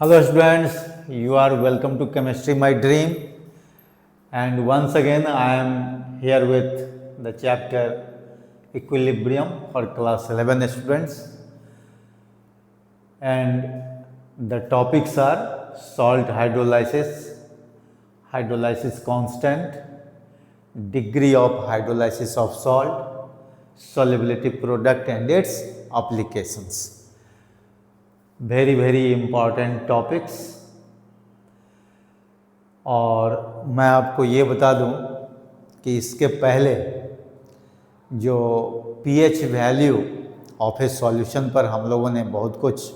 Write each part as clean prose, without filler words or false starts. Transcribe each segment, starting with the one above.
Hello students, you are welcome to Chemistry My Dream, and once again I am here with the chapter Equilibrium for class 11 students, and the topics are salt hydrolysis, hydrolysis constant, degree of hydrolysis of salt, solubility product and its applications. Very important topics. और मैं आपको ये बता दूं कि इसके पहले जो pH value of A solution पर हम लोगों ने बहुत कुछ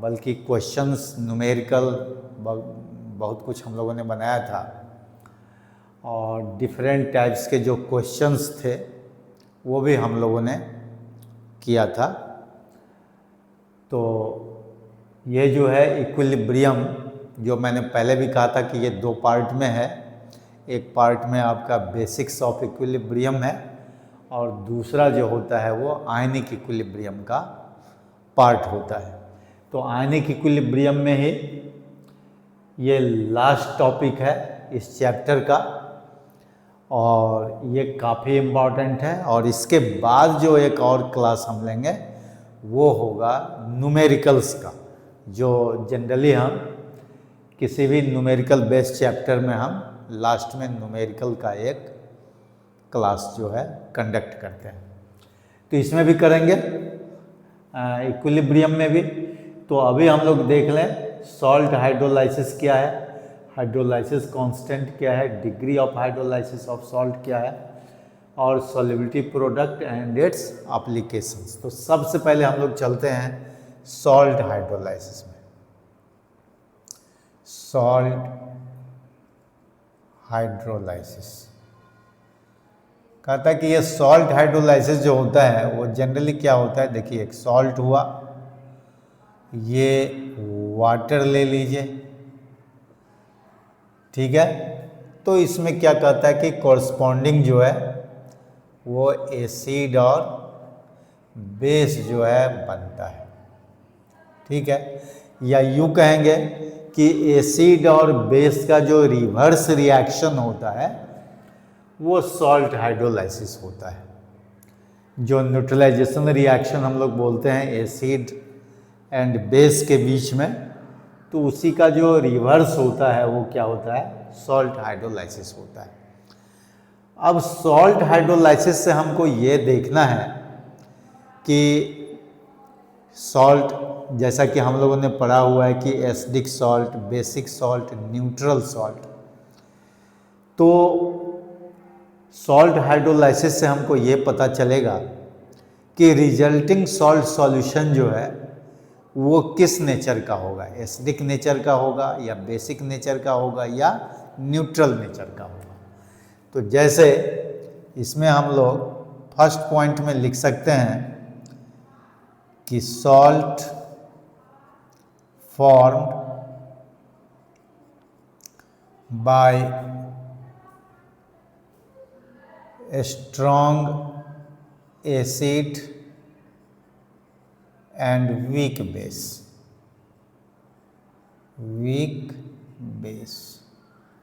बल्कि क्वेश्चंस न्यूमेरिकल बहुत कुछ हम लोगों ने बनाया था, और डिफरेंट टाइप्स के जो क्वेश्चंस थे वो भी हम लोगों ने किया था। तो ये जो है इक्विलिब्रियम, जो मैंने पहले भी कहा था कि ये दो पार्ट में है। एक पार्ट में आपका बेसिक्स ऑफ इक्विलिब्रियम है और दूसरा जो होता है वो आयनिक इक्विलिब्रियम का पार्ट होता है। तो आयनिक इक्विलिब्रियम में ही ये लास्ट टॉपिक है इस चैप्टर का, और ये काफ़ी इम्पॉर्टेंट है। और इसके बाद जो एक और क्लास हम लेंगे वो होगा न्यूमेरिकल्स का, जो जनरली हम किसी भी न्यूमेरिकल बेस्ड चैप्टर में हम लास्ट में न्यूमेरिकल का एक क्लास जो है कंडक्ट करते हैं। तो इसमें भी करेंगे, इक्विलिब्रियम में भी। तो अभी हम लोग देख लें सॉल्ट हाइड्रोलाइसिस क्या है, हाइड्रोलाइसिस कांस्टेंट क्या है, degree of hydrolysis of salt क्या है, और solubility product and it's applications. तो सबसे पहले हम लोग चलते हैं सॉल्ट हाइड्रोलाइसिस में। सॉल्ट हाइड्रोलाइसिस कहता है कि ये सॉल्ट हाइड्रोलाइसिस जो होता है वो जनरली क्या होता है। देखिए, एक सॉल्ट हुआ, ये वाटर ले लीजिए, ठीक है। तो इसमें क्या कहता है कि कॉरस्पॉन्डिंग जो है वो एसिड और बेस जो है बनता है, ठीक है। या यूँ कहेंगे कि एसिड और बेस का जो रिवर्स रिएक्शन होता है वो सॉल्ट हाइड्रोलाइसिस होता है। जो न्यूट्रलाइजेशन रिएक्शन हम लोग बोलते हैं एसिड एंड बेस के बीच में, तो उसी का जो रिवर्स होता है वो क्या होता है, सॉल्ट हाइड्रोलाइसिस होता है। अब सॉल्ट हाइड्रोलाइसिस से हमको ये देखना है कि सॉल्ट, जैसा कि हम लोगों ने पढ़ा हुआ है कि acidic salt, basic salt, neutral salt. तो सॉल्ट हाइड्रोलाइसिस से हमको ये पता चलेगा कि रिजल्टिंग सॉल्ट सॉल्यूशन जो है वो किस नेचर का होगा, एसिडिक नेचर का होगा या बेसिक नेचर का होगा या न्यूट्रल नेचर का होगा। तो जैसे इसमें हम लोग फर्स्ट पॉइंट में लिख सकते हैं कि salt formed by strong acid and weak base,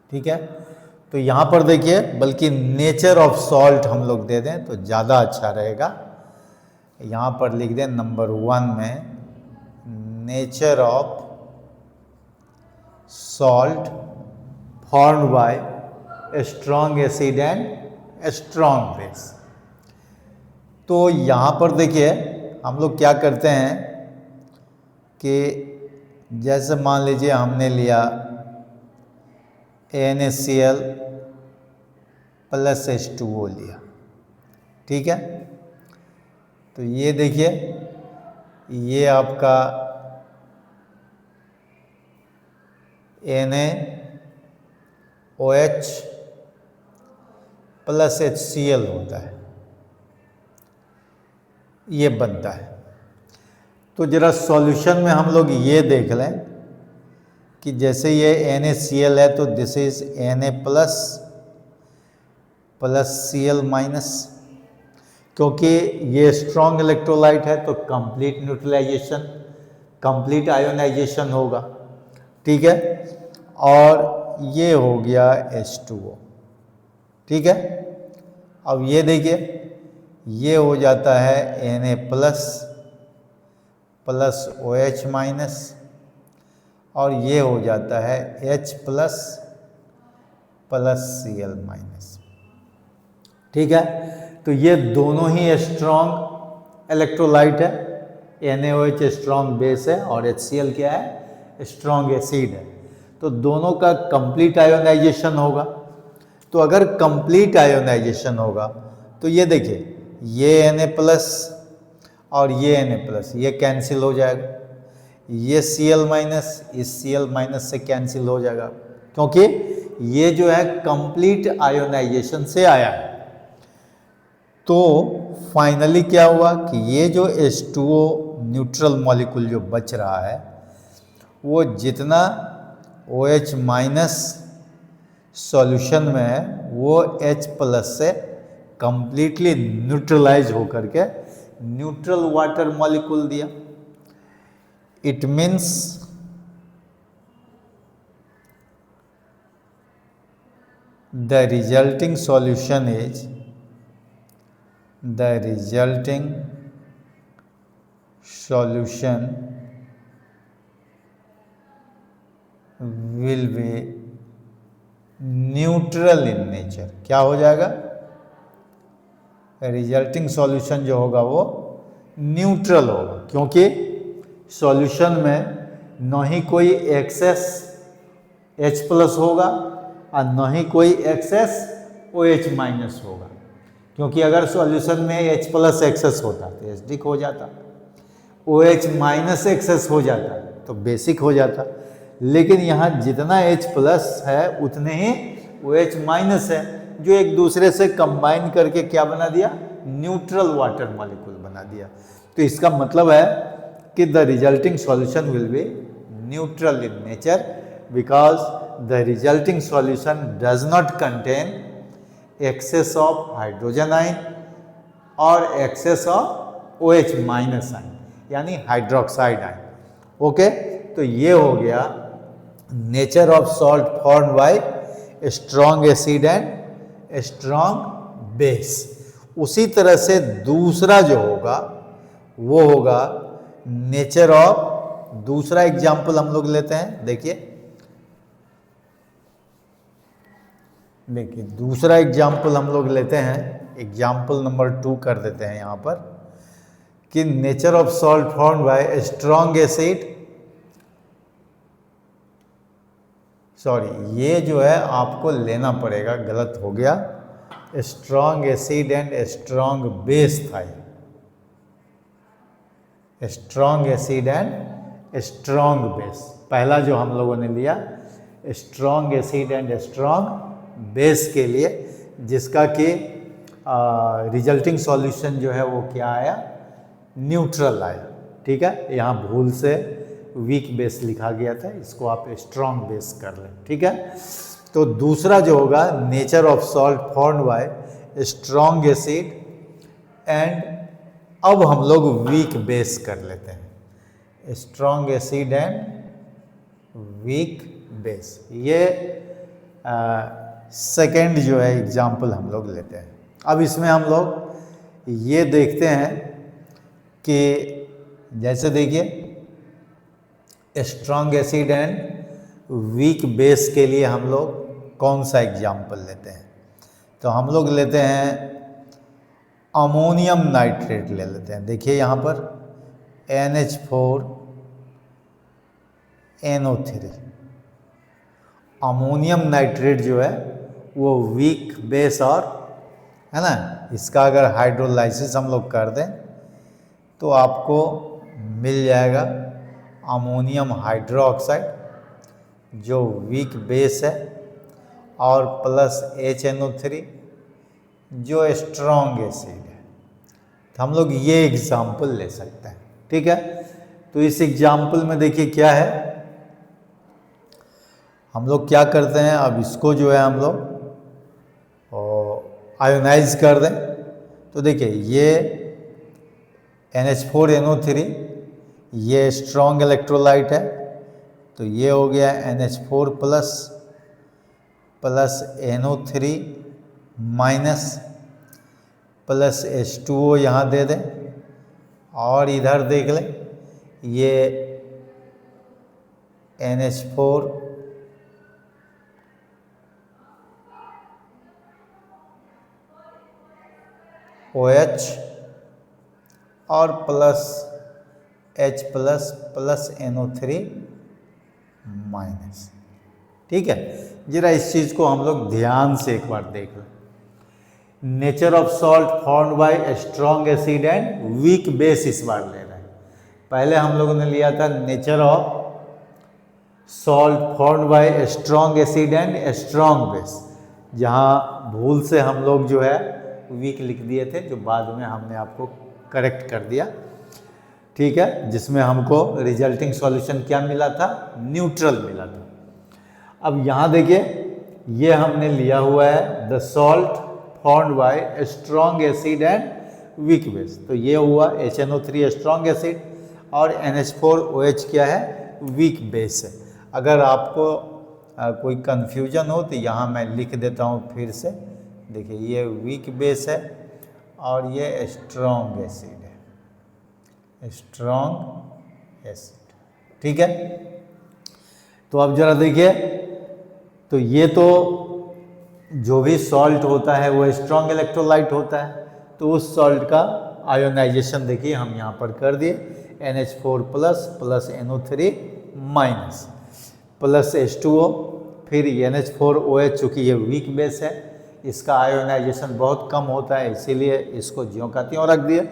ठीक है। तो यहाँ पर देखिए, बल्कि नेचर ऑफ सॉल्ट हम लोग दे दें तो ज़्यादा अच्छा रहेगा। यहाँ पर लिख दें नंबर 1 में nature of salt formed by strong acid and strong base. तो यहाँ पर देखिए हम लोग क्या करते हैं कि जैसे मान लीजिए हमने लिया NaCl प्लस H2O लिया, ठीक है। तो ये देखिए, ये आपका NaOH प्लस HCl होता है, ये बनता है। तो जरा सॉल्यूशन में हम लोग ये देख लें कि जैसे ये NaCl है तो this is Na plus Cl minus, क्योंकि ये स्ट्रॉन्ग इलेक्ट्रोलाइट है तो कंप्लीट न्यूट्रलाइजेशन कंप्लीट आयोनाइजेशन होगा, ठीक है। और ये हो गया H2O, ठीक है। अब ये देखिए, ये हो जाता है Na plus plus OH minus, और ये हो जाता है H plus plus Cl minus, ठीक है। तो ये दोनों ही स्ट्रॉन्ग इलेक्ट्रोलाइट है। NaOH स्ट्रॉन्ग बेस है और HCl क्या है, स्ट्रॉन्ग एसिड है। तो दोनों का कंप्लीट आयोनाइजेशन होगा। तो अगर कंप्लीट आयोनाइजेशन होगा तो ये देखिए, ये Na प्लस और ये Na प्लस ये कैंसिल हो जाएगा, ये Cl माइनस इस Cl माइनस से कैंसिल हो जाएगा, क्योंकि ये जो है कंप्लीट आयोनाइजेशन से आया है। तो फाइनली क्या हुआ कि ये जो H2O न्यूट्रल मॉलिक्यूल जो बच रहा है, वो जितना OH माइनस सॉल्यूशन में है वो H प्लस से कंप्लीटली न्यूट्रलाइज होकर के न्यूट्रल वाटर मॉलिक्यूल दिया। It means the resulting solution is will be neutral in nature. क्या हो जाएगा, रिजल्टिंग सॉल्यूशन जो होगा वो न्यूट्रल होगा, क्योंकि सॉल्यूशन में न ही कोई एक्सेस H प्लस होगा और न ही कोई एक्सेस OH माइनस होगा। क्योंकि अगर सॉल्यूशन में H प्लस एक्सेस होता तो एसिडिक हो जाता, OH माइनस एक्सेस हो जाता तो बेसिक हो जाता। लेकिन यहाँ जितना H प्लस है उतने ही OH माइनस है, जो एक दूसरे से कंबाइन करके क्या बना दिया, न्यूट्रल वाटर मॉलिक्यूल बना दिया। तो इसका मतलब है कि the resulting solution will be neutral in nature because the resulting solution does not contain excess of hydrogen ion और excess of OH minus ion, यानी हाइड्रोक्साइड आयन। ओके, तो ये हो गया nature of salt formed by strong acid and strong base. उसी तरह से दूसरा जो होगा वो होगा नेचर ऑफ, दूसरा एग्जाम्पल हम लोग लेते हैं। देखिए दूसरा एग्जाम्पल हम लोग लेते हैं, एग्जाम्पल नंबर 2 कर देते हैं यहाँ पर, कि nature of salt formed by strong acid, sorry ये जो है आपको लेना पड़ेगा, गलत हो गया, strong acid and strong base था ये, strong acid and strong base. पहला जो हम लोगों ने लिया strong acid and strong base के लिए, जिसका कि रिजल्टिंग सॉल्यूशन जो है वो क्या आया, न्यूट्रल आया। ठीक है, यहाँ भूल से वीक बेस लिखा गया था, इसको आप स्ट्रॉन्ग बेस कर लें। ठीक है, तो दूसरा जो होगा nature of salt formed by strong acid and, अब हम लोग वीक बेस कर लेते हैं, strong acid and weak base. ये सेकेंड जो है एग्जाम्पल हम लोग लेते हैं। अब इसमें हम लोग ये देखते हैं कि जैसे देखिए strong acid and weak base के लिए हम लोग कौन सा एग्जाम्पल लेते हैं, तो हम लोग लेते हैं अमोनियम नाइट्रेट ले लेते हैं। देखिए यहाँ पर NH4NO3, अमोनियम नाइट्रेट जो है वो वीक बेस और है ना, इसका अगर हाइड्रोलाइसिस हम लोग कर दें तो आपको मिल जाएगा अमोनियम हाइड्रोक्साइड जो वीक बेस है, और प्लस HNO3 जो स्ट्रॉन्ग एसिड है। तो हम लोग ये एग्जाम्पल ले सकते हैं। ठीक है, तो इस एग्जाम्पल में देखिए क्या है, हम लोग क्या करते हैं, अब इसको जो है हम लोग आयोनाइज कर दें। तो देखिए ये NH4NO3 ये स्ट्रॉन्ग इलेक्ट्रोलाइट है, तो ये हो गया NH4 plus plus NO3 minus plus H2O यहाँ दे दें, और इधर देख लें ये NH4 OH और plus H plus plus NO3 minus. ठीक है, जरा इस चीज़ को हम लोग ध्यान से एक बार देख लें। Nature of salt formed by strong acid and weak base इस बार ले रहे हैं। पहले हम लोगों ने लिया था nature of salt formed by strong acid and strong base, जहाँ भूल से हम लोग जो है वीक लिख दिए थे, जो बाद में हमने आपको करेक्ट कर दिया। ठीक है, जिसमें हमको रिजल्टिंग सॉल्यूशन क्या मिला था, न्यूट्रल मिला था। अब यहाँ देखिए ये हमने लिया हुआ है the salt formed by strong acid and weak base, तो ये हुआ HNO3 स्ट्रॉन्ग एसिड और NH4OH क्या है, वीक बेस है। अगर आपको कोई कन्फ्यूजन हो तो यहाँ मैं लिख देता हूँ फिर से। देखिए ये वीक बेस है और ये स्ट्रॉन्ग एसिड है, स्ट्रॉन्ग एसिड। ठीक है, तो अब जरा देखिए, तो ये तो जो भी सॉल्ट होता है वो स्ट्रॉन्ग इलेक्ट्रोलाइट होता है, तो उस सॉल्ट का आयोनाइजेशन देखिए हम यहाँ पर कर दिए, NH4 plus plus NO3 minus plus H2O, फिर NH4OH, चूँकि ये वीक बेस है इसका आयोनाइजेशन बहुत कम होता है, इसीलिए इसको ज्यों का त्यों रख दिए,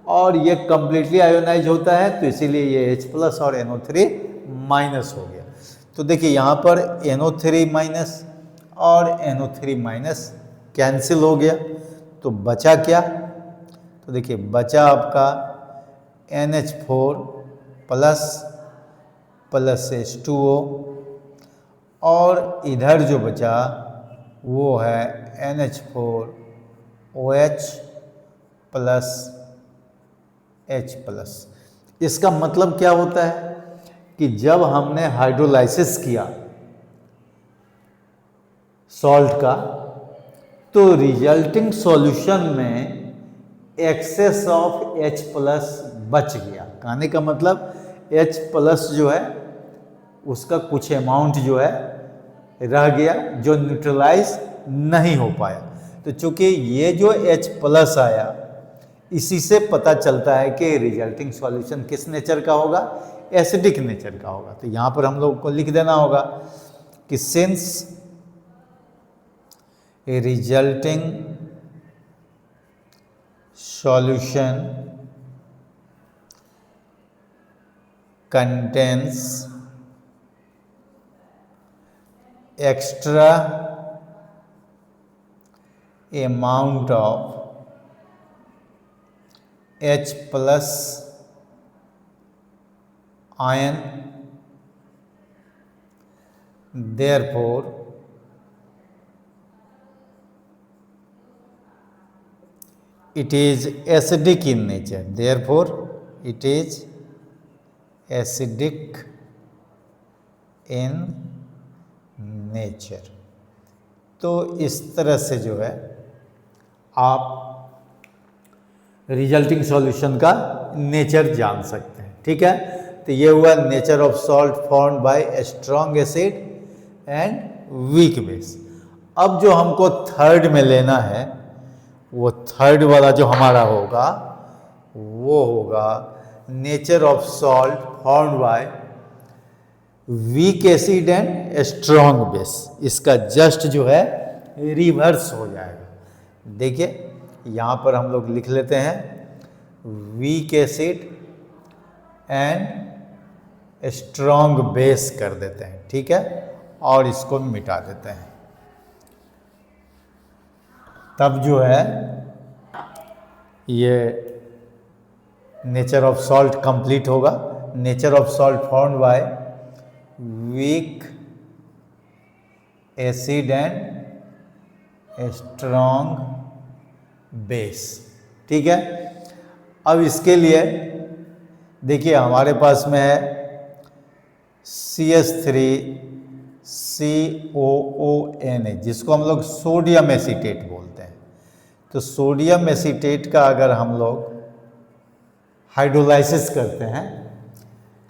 और ये कम्प्लीटली आयोनाइज होता है तो इसीलिए ये H प्लस और NO3 माइनस हो गया। तो देखिए यहाँ पर NO3 माइनस और NO3 माइनस कैंसिल हो गया, तो बचा क्या, तो देखिए बचा आपका NH4 प्लस प्लस H2O, और इधर जो बचा वो है NH4OH प्लस H प्लस। इसका मतलब क्या होता है कि जब हमने हाइड्रोलाइसिस किया सॉल्ट का, तो रिजल्टिंग सॉल्यूशन में एक्सेस ऑफ H प्लस बच गया। कहने का मतलब H प्लस जो है उसका कुछ अमाउंट जो है रह गया, जो न्यूट्रलाइज नहीं हो पाया। तो चूंकि ये जो H प्लस आया, इसी से पता चलता है कि रिजल्टिंग सॉल्यूशन किस नेचर का होगा, एसिडिक नेचर का होगा। तो यहाँ पर हम लोग को लिख देना होगा कि since a resulting solution contains extra amount of H plus ion, therefore it is acidic in nature, therefore it is acidic in nature. तो इस तरह से जो है आप रिजल्टिंग सॉल्यूशन का नेचर जान सकते हैं। ठीक है, तो ये हुआ nature of salt formed by strong acid and weak base. अब जो हमको थर्ड में लेना है, वो थर्ड वाला जो हमारा होगा वो होगा nature of salt formed by week acid and strong base. इसका जस्ट जो है रिवर्स हो जाएगा। देखिए यहाँ पर हम लोग लिख लेते हैं week acid and strong base कर देते हैं। ठीक है, और इसको मिटा देते हैं, तब जो है ये नेचर ऑफ सॉल्ट कंप्लीट होगा। Nature of salt formed by week acid and strong base. ठीक है, अब इसके लिए देखिए हमारे पास में है CH3 COONA, जिसको हम लोग सोडियम एसीटेट बोलते हैं। तो सोडियम एसीटेट का अगर हम लोग हाइड्रोलाइसिस करते हैं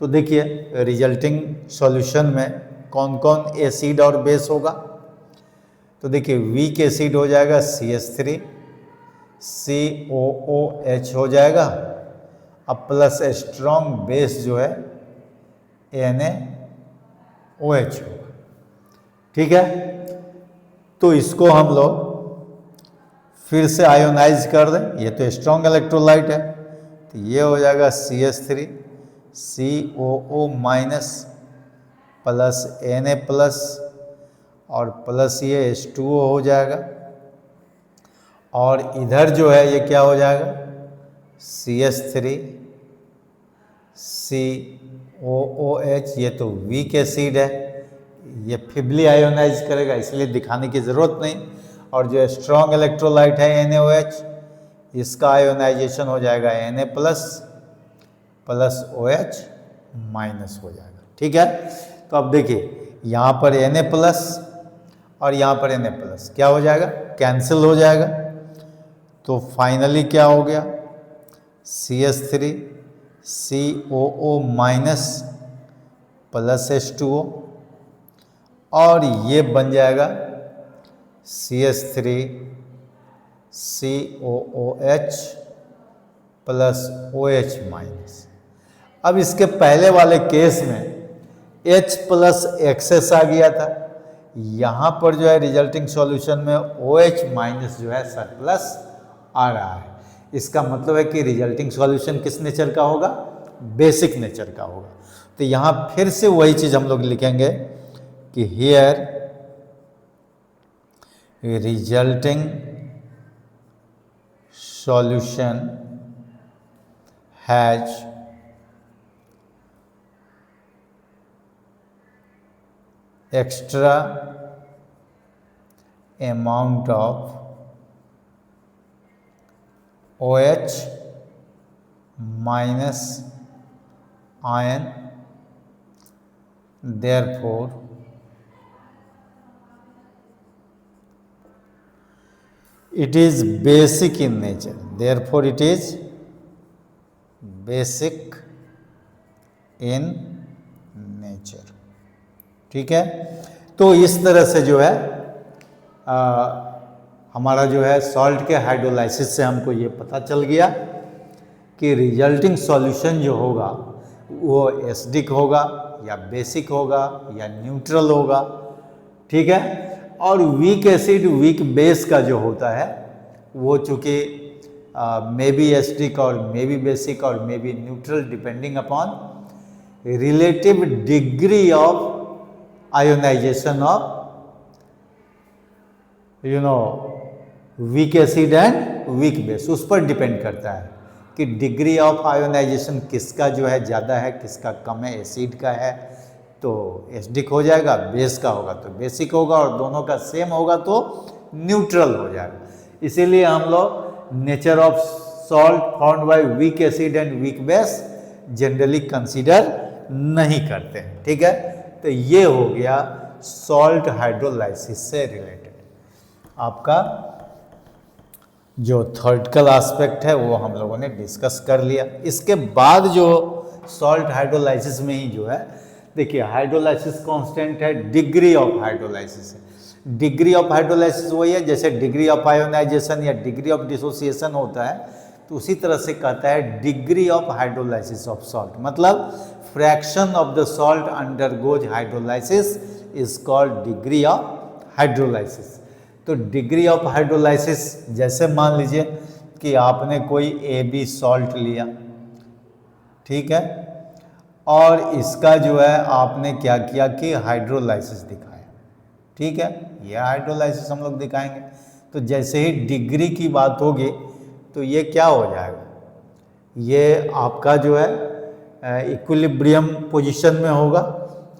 तो देखिए रिजल्टिंग सॉल्यूशन में कौन कौन एसिड और बेस होगा। तो देखिए वीक एसिड हो जाएगा CH3, COOH हो जाएगा, अब प्लस स्ट्रॉन्ग बेस जो है NaOH होगा। ठीक है, तो इसको हम लोग फिर से आयोनाइज कर दें। ये तो स्ट्रॉन्ग इलेक्ट्रोलाइट है, तो ये हो जाएगा CH3 COO minus plus Na plus और प्लस ये H2O हो जाएगा, और इधर जो है ये क्या हो जाएगा CH3 COOH। ये तो वीक एसिड है, ये फिबली आयोनाइज करेगा, इसलिए दिखाने की ज़रूरत नहीं। और जो स्ट्रॉन्ग इलेक्ट्रोलाइट है NaOH, इसका आयोनाइजेशन हो जाएगा Na plus plus OH minus हो जाएगा। ठीक है, तो अब देखिए यहाँ पर Na प्लस और यहाँ पर Na प्लस क्या हो जाएगा, कैंसिल हो जाएगा। तो फाइनली क्या हो गया CH3 COO minus plus H2O, और ये बन जाएगा CH3 COOH plus OH minus. अब इसके पहले वाले केस में H प्लस एक्सेस आ गया था, यहाँ पर जो है रिजल्टिंग सॉल्यूशन में OH माइनस जो है सरप्लस आ रहा है। इसका मतलब है कि रिजल्टिंग सॉल्यूशन किस नेचर का होगा, बेसिक नेचर का होगा। तो यहाँ फिर से वही चीज़ हम लोग लिखेंगे कि here resulting solution has extra amount of OH minus ion, therefore it is basic in nature, therefore it is basic in nature। ठीक है, तो इस तरह से जो है हमारा जो है सॉल्ट के हाइड्रोलाइसिस से हमको ये पता चल गया कि रिजल्टिंग सॉल्यूशन जो होगा वो एसिडिक होगा या बेसिक होगा या न्यूट्रल होगा। ठीक है, और वीक एसिड वीक बेस का जो होता है वो चूँकि मे बी एसिडिक और मे बी बेसिक और may be neutral depending upon relative degree of ionization of weak acid and weak base, उस पर डिपेंड करता है कि डिग्री ऑफ आयोनाइजेशन किसका जो है ज़्यादा है, किसका कम है। एसिड का है तो एसिडिक हो जाएगा, बेस का होगा तो बेसिक होगा, और दोनों का सेम होगा तो न्यूट्रल हो जाएगा। इसीलिए हम लोग nature of salt found by week acid and weak base generally consider नहीं करते हैं। ठीक है, तो ये हो गया सॉल्ट हाइड्रोलाइसिस से रिलेटेड। आपका जो थर्टिकल एस्पेक्ट है वो हम लोगों ने डिस्कस कर लिया। इसके बाद जो सॉल्ट हाइड्रोलाइसिस में ही जो है देखिए हाइड्रोलाइसिस कांस्टेंट है, डिग्री ऑफ हाइड्रोलाइसिस है। डिग्री ऑफ हाइड्रोलाइसिस वही है जैसे डिग्री ऑफ आयोनाइजेशन या डिग्री ऑफ डिसोसिएशन होता है, तो उसी तरह से कहता है degree of hydrolysis of salt, मतलब fraction of the salt undergoes hydrolysis is called degree of hydrolysis. तो डिग्री ऑफ हाइड्रोलाइसिस जैसे मान लीजिए कि आपने कोई AB सॉल्ट लिया, ठीक है, और इसका जो है आपने क्या किया कि हाइड्रोलाइसिस दिखाया। ठीक है, ये हाइड्रोलाइसिस हम लोग दिखाएंगे। तो जैसे ही डिग्री की बात होगी तो ये क्या हो जाएगा, ये आपका जो है इक्विलिब्रियम पोजीशन में होगा,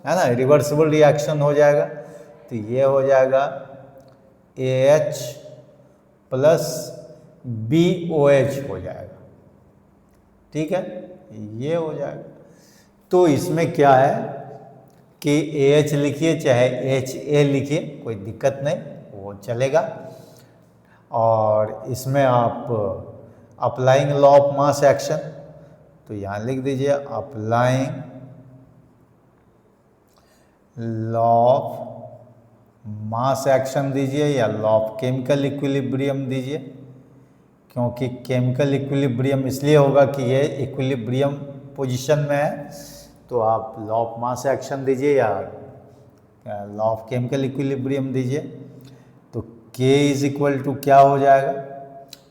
है ना, रिवर्सिबल रिएक्शन हो जाएगा। तो ये हो जाएगा AH प्लस BOH हो जाएगा। ठीक है, ये हो जाएगा। तो इसमें क्या है कि AH लिखिए चाहे HA लिखिए, कोई दिक्कत नहीं, वो चलेगा। और इसमें आप applying law of mass action, तो यहाँ लिख दीजिए applying law of mass action दीजिए या लॉ ऑफ केमिकल इक्विलिब्रियम दीजिए, क्योंकि केमिकल इक्विलिब्रियम इसलिए होगा कि ये इक्विलिब्रियम पोजीशन में है, तो आप लॉ ऑफ मास एक्शन दीजिए या लॉ ऑफ केमिकल इक्विलिब्रियम दीजिए। तो K इज इक्वल टू क्या हो जाएगा,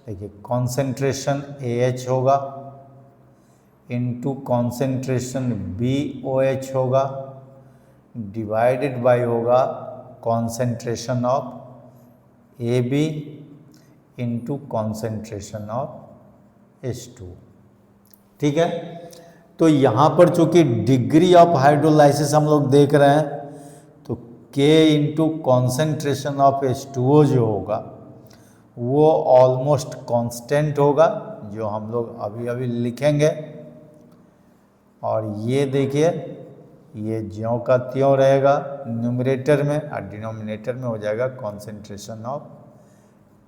देखिए कॉन्सेंट्रेशन AH होगा इनटू कॉन्सेंट्रेशन BOH होगा, डिवाइडेड बाय होगा concentration of AB into concentration of H2। ठीक है, तो यहाँ पर चूंकि डिग्री ऑफ हाइड्रोलाइसिस हम लोग देख रहे हैं, तो K into concentration of H2O जो होगा वो ऑलमोस्ट कांस्टेंट होगा, जो हम लोग अभी अभी लिखेंगे। और ये देखिए ये ज्यों का त्यों रहेगा न्यूमरेटर में, और डिनोमिनेटर में हो जाएगा कॉन्सेंट्रेशन ऑफ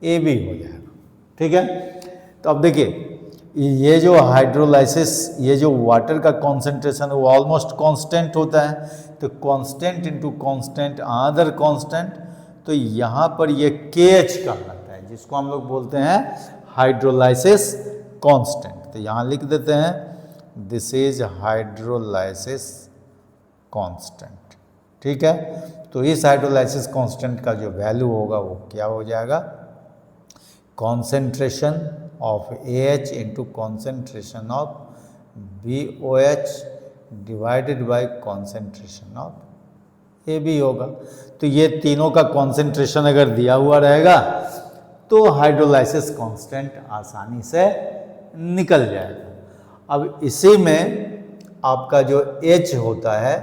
AB हो जाएगा। ठीक है, तो अब देखिए ये जो हाइड्रोलाइसिस, ये जो वाटर का कॉन्सेंट्रेशन है वो ऑलमोस्ट कांस्टेंट होता है, तो constant into constant other constant, तो यहाँ पर ये KH कहलाता है, जिसको हम लोग बोलते हैं हाइड्रोलाइसिस कांस्टेंट। तो यहाँ लिख देते हैं दिस इज हाइड्रोलाइसिस कांस्टेंट। ठीक है, तो इस हाइड्रोलाइसिस कांस्टेंट का जो वैल्यू होगा वो क्या हो जाएगा, concentration of AH into concentration of BOH divided by concentration of AB होगा। तो ये तीनों का कॉन्सेंट्रेशन अगर दिया हुआ रहेगा तो हाइड्रोलाइसिस कांस्टेंट आसानी से निकल जाएगा। अब इसी में आपका जो H होता है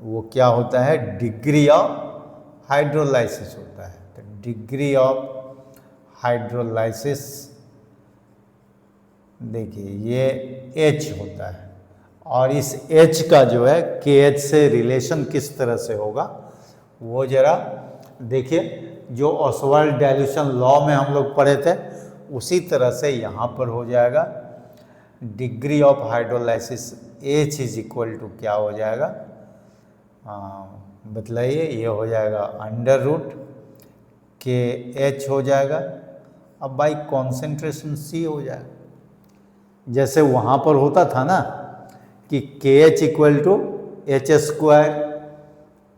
वो क्या होता है, डिग्री ऑफ हाइड्रोलाइसिस होता है। तो डिग्री ऑफ हाइड्रोलाइसिस देखिए ये H होता है, और इस H का जो है KH से रिलेशन किस तरह से होगा वो जरा देखिए, जो ऑसवाल्ड डाइल्यूशन लॉ में हम लोग पढ़े थे उसी तरह से यहाँ पर हो जाएगा। Degree of hydrolysis H is equal to क्या हो जाएगा, बतलाइए, ये हो जाएगा अंडर रूट KH हो जाएगा, अब बाई कॉन्सेंट्रेशन C हो जाएगा। जैसे वहाँ पर होता था ना कि KH equal to H square,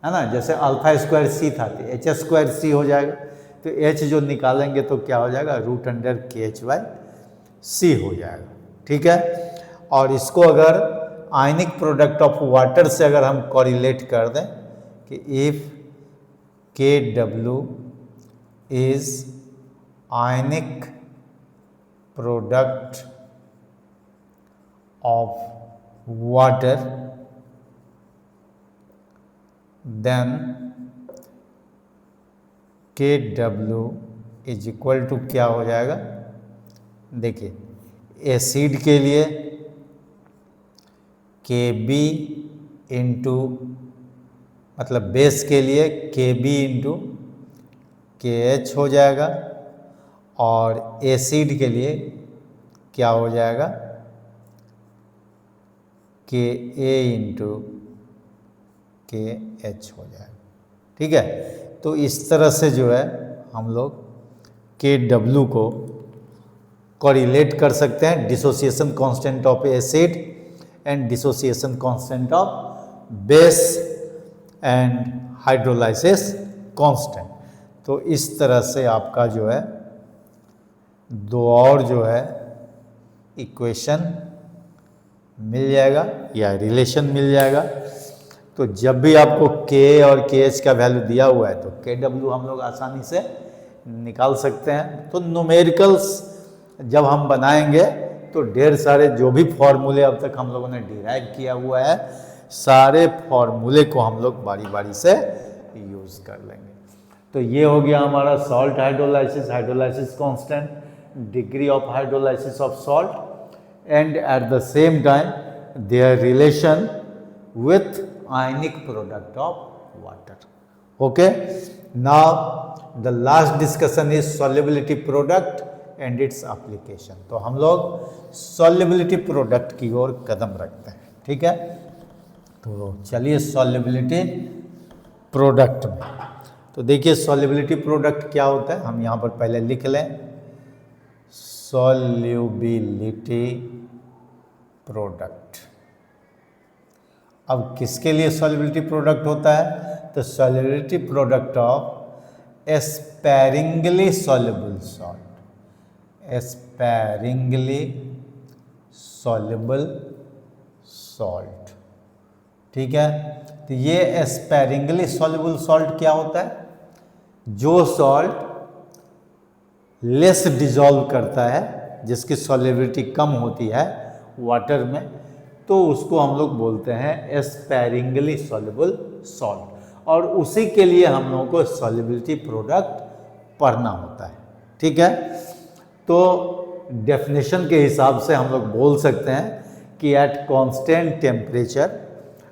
है ना, जैसे अल्फा स्क्वायर C था तो H स्क्वायर C हो जाएगा। तो H जो निकालेंगे तो क्या हो जाएगा, root under KH by C हो जाएगा। ठीक है, और इसको अगर आयनिक प्रोडक्ट ऑफ वाटर से अगर हम कोरिलेट कर दें कि if KW is ionic product of water, then KW is equal to क्या हो जाएगा, देखिए एसिड के लिए KB इंटू, मतलब बेस के लिए KB इंटू KH हो जाएगा, और एसिड के लिए क्या हो जाएगा, KA इंटू KH हो जाएगा। ठीक है, तो इस तरह से जो है हम लोग KW को कोरिलेट कर सकते हैं dissociation constant of acid and dissociation constant of base and hydrolysis constant. तो इस तरह से आपका जो है दो और जो है इक्वेशन मिल जाएगा या रिलेशन मिल जाएगा। तो जब भी आपको K और KH का वैल्यू दिया हुआ है तो KW हम लोग आसानी से निकाल सकते हैं। तो न्यूमेरिकल्स जब हम बनाएंगे तो ढेर सारे जो भी फॉर्मूले अब तक हम लोगों ने डिराइव किया हुआ है, सारे फॉर्मूले को हम लोग बारी बारी से यूज़ कर लेंगे। तो ये हो गया हमारा salt hydrolysis, hydrolysis constant, degree of hydrolysis of salt, and at the same time their relation with ionic product of water. Okay, now the last discussion is solubility product and its application. तो हम लोग solubility product की ओर कदम रखते हैं, ठीक है। तो चलिए solubility product में, तो देखिए solubility product क्या होता है, हम यहाँ पर पहले लिख लें solubility product। अब किसके लिए solubility product होता है, तो solubility product of sparingly soluble salt, sparingly soluble salt, ठीक है। तो ये sparingly soluble salt क्या होता है, जो सॉल्ट लेस डिजॉल्व करता है, जिसकी सॉल्युबिलिटी कम होती है वाटर में, तो उसको हम लोग बोलते हैं स्पैरिंगली सॉल्युबल सॉल्ट, और उसी के लिए हम लोगों को सॉल्युबिलिटी प्रोडक्ट पढ़ना होता है, ठीक है। तो डेफिनेशन के हिसाब से हम लोग बोल सकते हैं कि एट कांस्टेंट टेम्परेचर,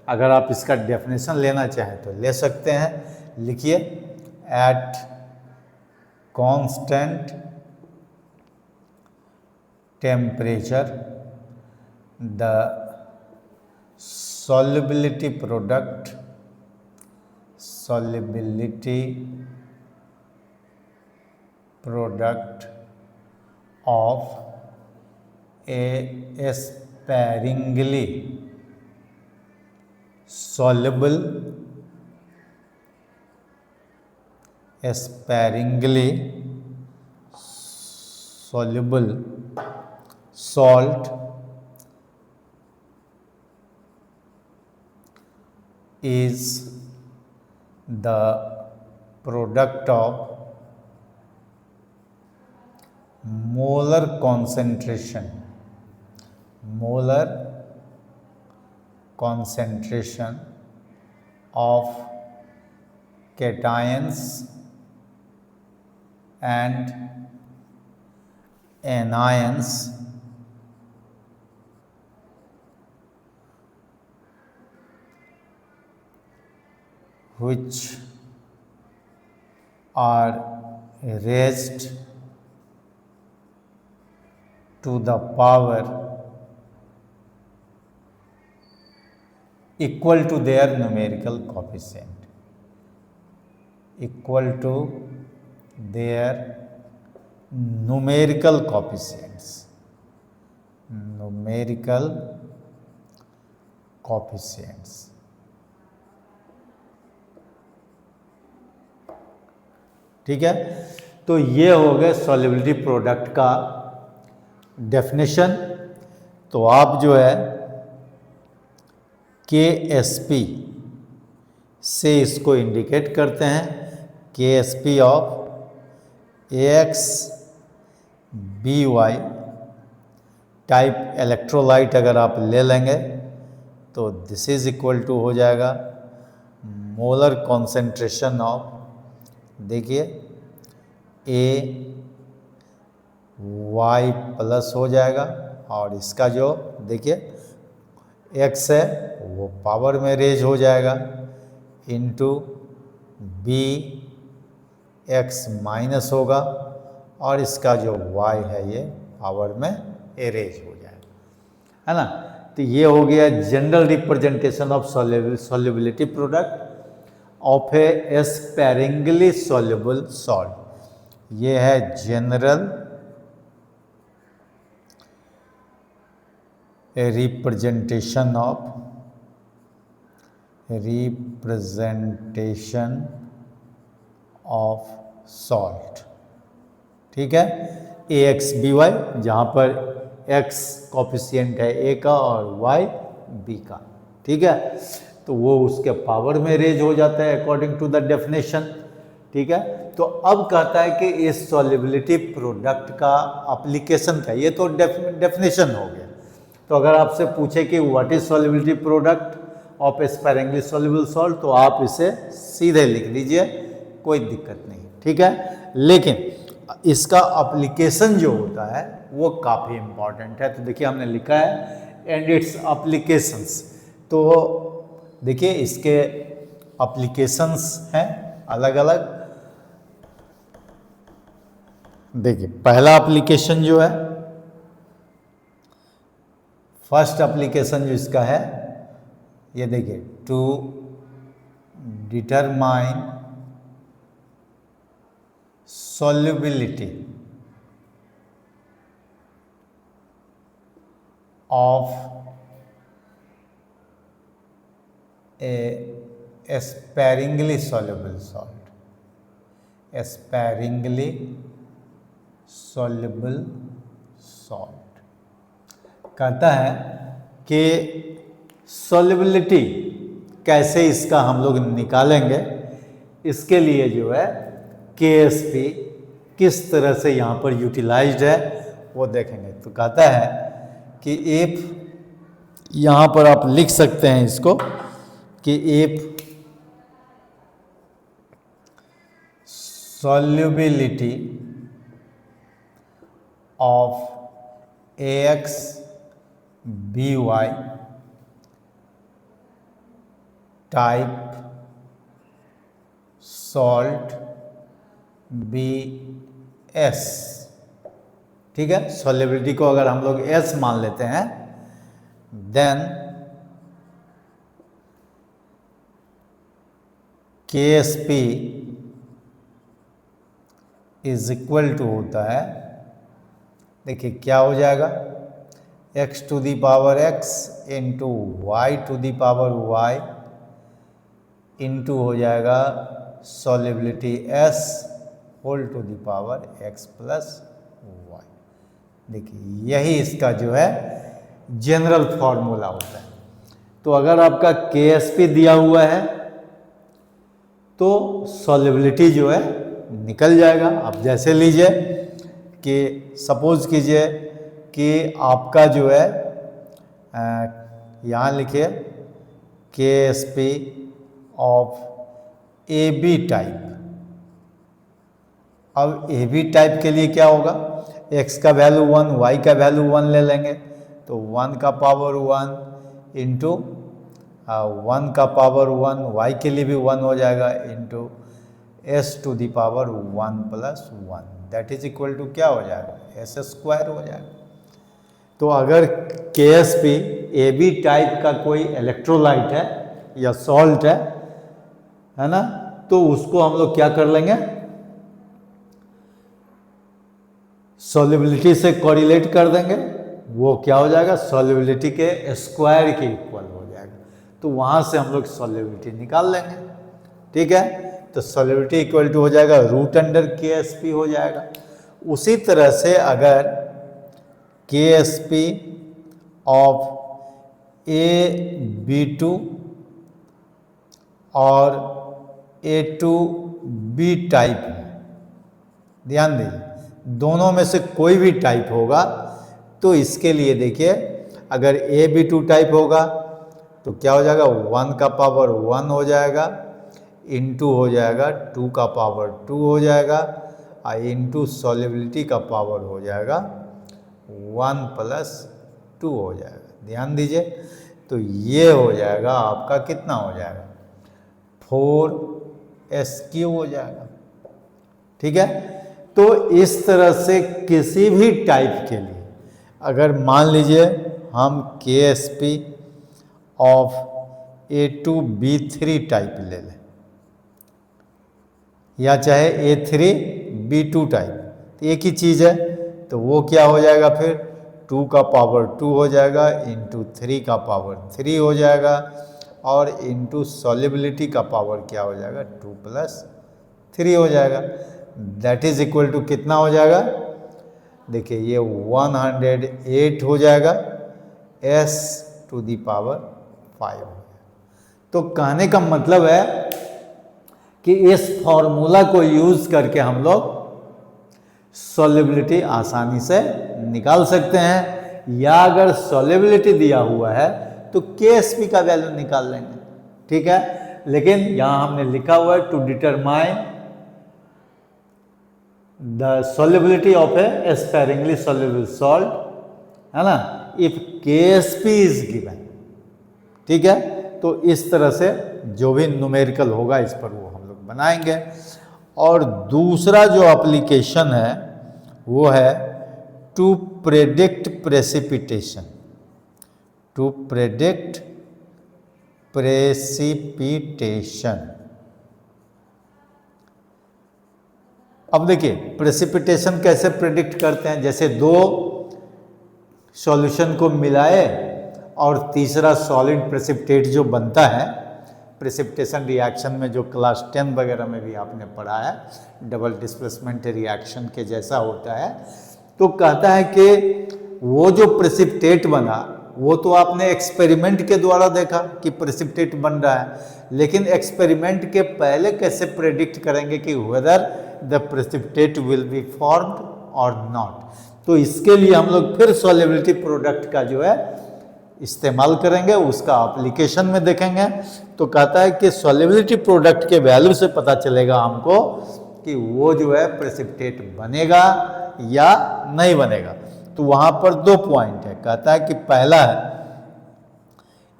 अगर आप इसका डेफिनेशन लेना चाहें तो ले सकते हैं, लिखिए at constant temperature the solubility product of a sparingly soluble salt is the product of molar concentration of cations and anions which are raised to the power equal to their numerical coefficient, numerical coefficients, ठीक है। तो ये हो गए solubility product का definition. तो आप जो है KSP से इसको इंडिकेट करते हैं, KSP of AX/BY type electrolyte अगर आप ले लेंगे तो दिस इज इक्वल टू हो जाएगा मोलर कॉन्सेंट्रेशन ऑफ, देखिए AY प्लस हो जाएगा, और इसका जो देखिए X है वो पावर में रेज हो जाएगा इंटू BX माइनस होगा, और इसका जो Y है ये पावर में एरेज हो जाएगा, है ना। तो ये हो गया general representation of solubility product of A sparingly soluble salt. ये है जनरल रिप्रेजेंटेशन ऑफ सॉल्ट, ठीक है। AX/BY जहाँ पर X कॉफिशिएंट है A का और Y B का, ठीक है। तो वो उसके पावर में रेज हो जाता है अकॉर्डिंग टू द डेफिनेशन, ठीक है। तो अब कहता है कि इस सॉल्युबिलिटी प्रोडक्ट का एप्लीकेशन का, ये तो डेफिनेशन हो गया। तो अगर आपसे पूछे कि what is solubility product of sparingly soluble salt, तो आप इसे सीधे लिख लीजिए, कोई दिक्कत नहीं, ठीक है। लेकिन इसका एप्लीकेशन जो होता है वो काफ़ी इम्पॉर्टेंट है। तो देखिए हमने लिखा है एंड इट्स एप्लीकेशंस। तो देखिए इसके एप्लीकेशंस हैं अलग अलग। देखिए पहला एप्लीकेशन जो है, फर्स्ट एप्लीकेशन जो इसका है ये देखिए, to determine solubility of a sparingly soluble salt, sparingly soluble salt कहता है कि solubility कैसे इसका हम लोग निकालेंगे, इसके लिए जो है KSP किस तरह से यहाँ पर यूटिलाइज्ड है वो देखेंगे। तो कहता है कि इफ, यहाँ पर आप लिख सकते हैं इसको कि if solubility of AX BY type salt BS, ठीक है, सॉल्युबिलिटी को अगर हम लोग S मान लेते हैं, then KSP is equal to होता है, देखिए क्या हो जाएगा, x to the power x into y to the power y into हो जाएगा solubility S whole to the power x plus y. देखिए यही इसका जो है जनरल फॉर्मूला होता है। तो अगर आपका KSP दिया हुआ है तो सॉल्युबिलिटी जो है निकल जाएगा। आप जैसे लीजिए कि सपोज कीजिए कि आपका जो है यहाँ लिखिए KSP ऑफ AB टाइप। अब AB टाइप के लिए क्या होगा, x का वैल्यू 1, y का वैल्यू 1 ले लेंगे, तो 1 का पावर 1 इंटू 1 का पावर 1, y के लिए भी 1 हो जाएगा, into s to the power 1 plus 1, that is equal to क्या हो जाएगा, s स्क्वायर हो जाएगा। तो अगर KSP AB टाइप का कोई इलेक्ट्रोलाइट है या सॉल्ट है ना, तो उसको हम लोग क्या कर लेंगे, सॉल्युबिलिटी से कोरिलेट कर देंगे, वो क्या हो जाएगा, सॉल्युबिलिटी के स्क्वायर के इक्वल हो जाएगा। तो वहाँ से हम लोग सॉल्युबिलिटी निकाल लेंगे, ठीक है। तो सॉल्युबिलिटी इक्वल टू हो जाएगा रूट अंडर KSP हो जाएगा। उसी तरह से अगर KSP ऑफ AB2 और A2B टाइप है, ध्यान दीजिए दोनों में से कोई भी टाइप होगा, तो इसके लिए देखिए अगर AB2 टाइप होगा तो क्या हो जाएगा, 1 का पावर 1 हो जाएगा, इंटू हो जाएगा 2 का पावर 2 हो जाएगा, और इंटू सॉल्युबिलिटी का पावर हो जाएगा 1 प्लस 2 हो जाएगा। ध्यान दीजिए, तो ये हो जाएगा आपका कितना हो जाएगा, 4SQ हो जाएगा, ठीक है। तो इस तरह से किसी भी टाइप के लिए अगर मान लीजिए हम KSP ऑफ A2B3 टाइप ले लें या चाहे A3B2 टाइप, तो एक ही चीज़ है, तो वो क्या हो जाएगा फिर 2 का पावर 2 हो जाएगा, इंटू 3 का पावर 3 हो जाएगा, और इंटू सॉल्युबिलिटी का पावर क्या हो जाएगा, 2 प्लस 3 हो जाएगा, दैट इज इक्वल टू कितना हो जाएगा, देखिए ये 108 हो जाएगा, S टू दी पावर 5 हो जाएगा। तो कहने का मतलब है कि इस फॉर्मूला को यूज करके हम लोग सॉल्युबिलिटी आसानी से निकाल सकते हैं, या अगर सॉल्युबिलिटी दिया हुआ है तो KSP का वैल्यू निकाल लेंगे, ठीक है। लेकिन यहां हमने लिखा हुआ है to determine the solubility of a sparingly soluble salt, है ना, इफ KSP इज गिवन। ठीक है, तो इस तरह से जो भी न्यूमेरिकल होगा इस पर वो हम लोग बनाएंगे। और दूसरा जो एप्लीकेशन है वो है to predict precipitation, to predict precipitation. अब देखिए प्रेसिपिटेशन कैसे प्रेडिक्ट करते हैं, जैसे दो सॉल्यूशन को मिलाए और तीसरा सॉलिड प्रेसिपिटेट जो बनता है, प्रेसिपिटेशन रिएक्शन में जो क्लास 10 वगैरह में भी आपने पढ़ा है, डबल डिस्प्लेसमेंट रिएक्शन के जैसा होता है। तो कहता है कि वो जो प्रेसिपिटेट बना वो तो आपने एक्सपेरिमेंट के द्वारा देखा कि प्रेसिपिटेट बन रहा है, लेकिन एक्सपेरिमेंट के पहले कैसे प्रेडिक्ट करेंगे कि whether the precipitate will be formed और नॉट। तो इसके लिए हम लोग फिर सॉल्युबिलिटी प्रोडक्ट का जो है इस्तेमाल करेंगे, उसका एप्लीकेशन में देखेंगे। तो कहता है कि सॉल्युबिलिटी प्रोडक्ट के वैल्यू से पता चलेगा हमको कि वो जो है प्रेसिपिटेट बनेगा या नहीं बनेगा। तो वहां पर दो पॉइंट है, कहता है कि पहला है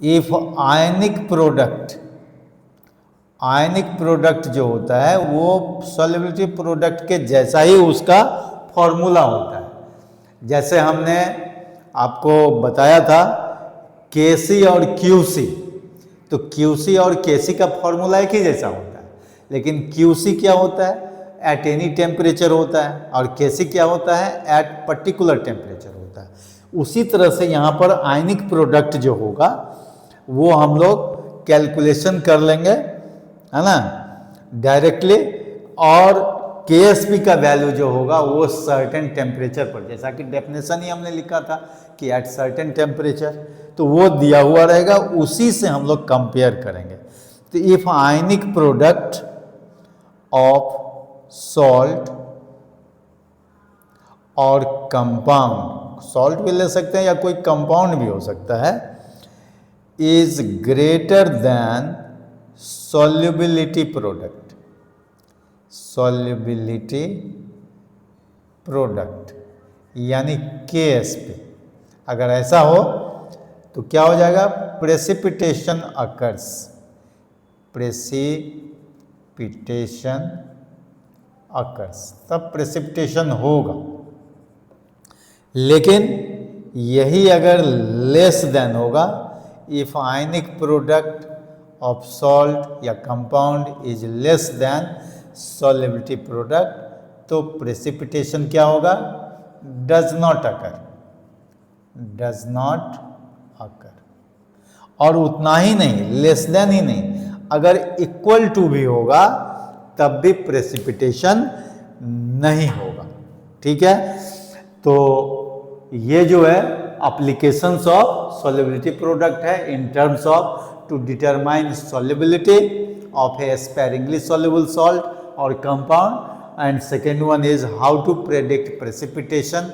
इफ आयनिक प्रोडक्ट जो होता है वो सॉल्युबिलिटी प्रोडक्ट के जैसा ही उसका फॉर्मूला होता है। जैसे हमने आपको बताया था KC और QC, तो QC और KC का फॉर्मूला एक ही जैसा होता है, लेकिन QC क्या होता है, एट एनी टेम्परेचर होता है, और KC क्या होता है, एट पर्टिकुलर टेम्परेचर होता है। उसी तरह से यहाँ पर आयनिक प्रोडक्ट जो होगा वो हम लोग कैलकुलेशन कर लेंगे, है ना, डायरेक्टली। और KSP का वैल्यू जो होगा वो सर्टेन टेम्परेचर पर, जैसा कि डेफिनेशन ही हमने लिखा था कि एट सर्टेन टेम्परेचर, तो वो दिया हुआ रहेगा, उसी से हम लोग कंपेयर करेंगे। तो if ionic product of salt और कंपाउंड, सॉल्ट भी ले सकते हैं या कोई कंपाउंड भी हो सकता है, is greater than solubility product यानी KSP, अगर ऐसा हो तो क्या हो जाएगा, प्रेसिपिटेशन अकर्स, तब प्रेसिपिटेशन होगा। लेकिन यही अगर लेस देन होगा, if ionic product of salt या compound is less than solubility product, तो प्रेसिपिटेशन क्या होगा, डज नॉट अकर। और उतना ही नहीं, लेस देन ही नहीं, अगर इक्वल टू भी होगा तब भी प्रेसिपिटेशन नहीं होगा। ठीक है, तो ये जो है एप्लीकेशंस ऑफ सॉल्युबिलिटी प्रोडक्ट है in terms of to determine solubility of a sparingly soluble salt or compound, and second one is how to predict precipitation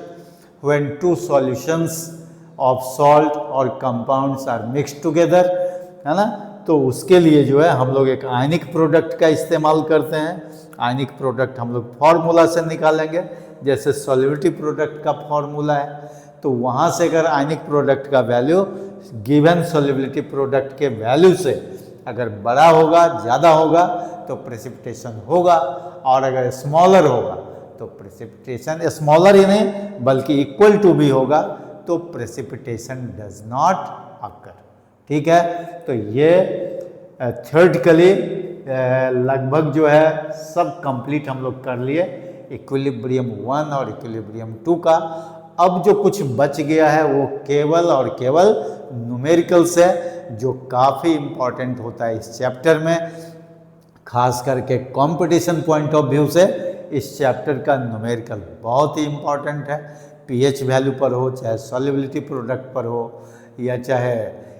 when two solutions of salt or compounds are mixed together, है ना। तो उसके लिए जो है हम लोग एक आयनिक प्रोडक्ट का इस्तेमाल करते हैं। आयनिक प्रोडक्ट हम लोग फॉर्मूला से निकालेंगे, जैसे सॉल्युबिलिटी प्रोडक्ट का फॉर्मूला है, तो वहाँ से अगर आयनिक प्रोडक्ट का वैल्यू गिवन सॉल्युबिलिटी प्रोडक्ट के वैल्यू से अगर बड़ा होगा, ज़्यादा होगा, तो प्रेसिपिटेशन होगा, और अगर स्मॉलर होगा तो प्रेसिपिटेशन स्मॉलर ही नहीं बल्कि इक्वल टू भी होगा तो प्रेसिपिटेशन डज नॉट अकर। ठीक है, तो ये थ्योरेटिकली लगभग जो है सब कंप्लीट हम लोग कर लिए इक्विलिब्रियम 1 और इक्विलिब्रियम 2 का। अब जो कुछ बच गया है वो केवल और केवल न्यूमेरिकल्स है, जो काफ़ी इम्पॉर्टेंट होता है इस चैप्टर में, खास करके कंपटीशन पॉइंट ऑफ व्यू से इस चैप्टर का न्यूमेरिकल बहुत ही इम्पॉर्टेंट है। पीएच वैल्यू पर हो, चाहे सॉल्युबिलिटी प्रोडक्ट पर हो, या चाहे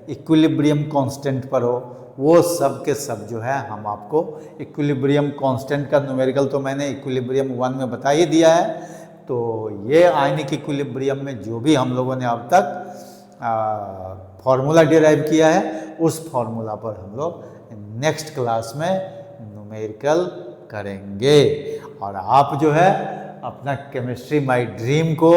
इक्विलिब्रियम कांस्टेंट पर हो, वो सब के सब जो है हम आपको इक्विलिब्रियम कांस्टेंट का न्यूमेरिकल तो मैंने इक्विलिब्रियम 1 में बता ही दिया है। तो ये आयनिक इक्विलिब्रियम में जो भी हम लोगों ने अब तक फॉर्मूला डिराइव किया है, उस फॉर्मूला पर हम लोग नेक्स्ट क्लास में न्यूमेरिकल करेंगे। और आप जो है अपना केमिस्ट्री माय ड्रीम को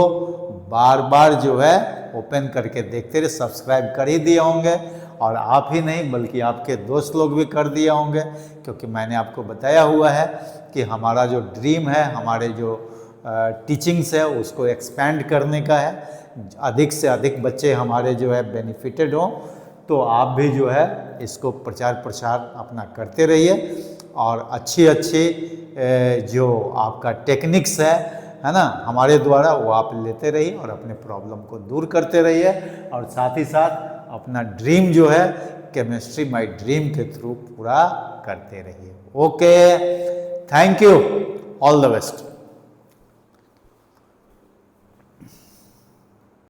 बार बार जो है ओपन करके देखते रहे। सब्सक्राइब कर ही दिए होंगे, और आप ही नहीं बल्कि आपके दोस्त लोग भी कर दिए होंगे, क्योंकि मैंने आपको बताया हुआ है कि हमारा जो ड्रीम है, हमारे जो टीचिंग्स है उसको एक्सपेंड करने का है, अधिक से अधिक बच्चे हमारे जो है बेनिफिटेड हों। तो आप भी जो है इसको प्रचार प्रसार अपना करते रहिए, और अच्छी अच्छी जो आपका टेक्निक्स है ना, हमारे द्वारा वो आप लेते रहिए और अपने प्रॉब्लम को दूर करते रहिए, और साथ ही साथ अपना ड्रीम जो है केमिस्ट्री माय ड्रीम के थ्रू पूरा करते रहिए। Okay, thank you, all the best.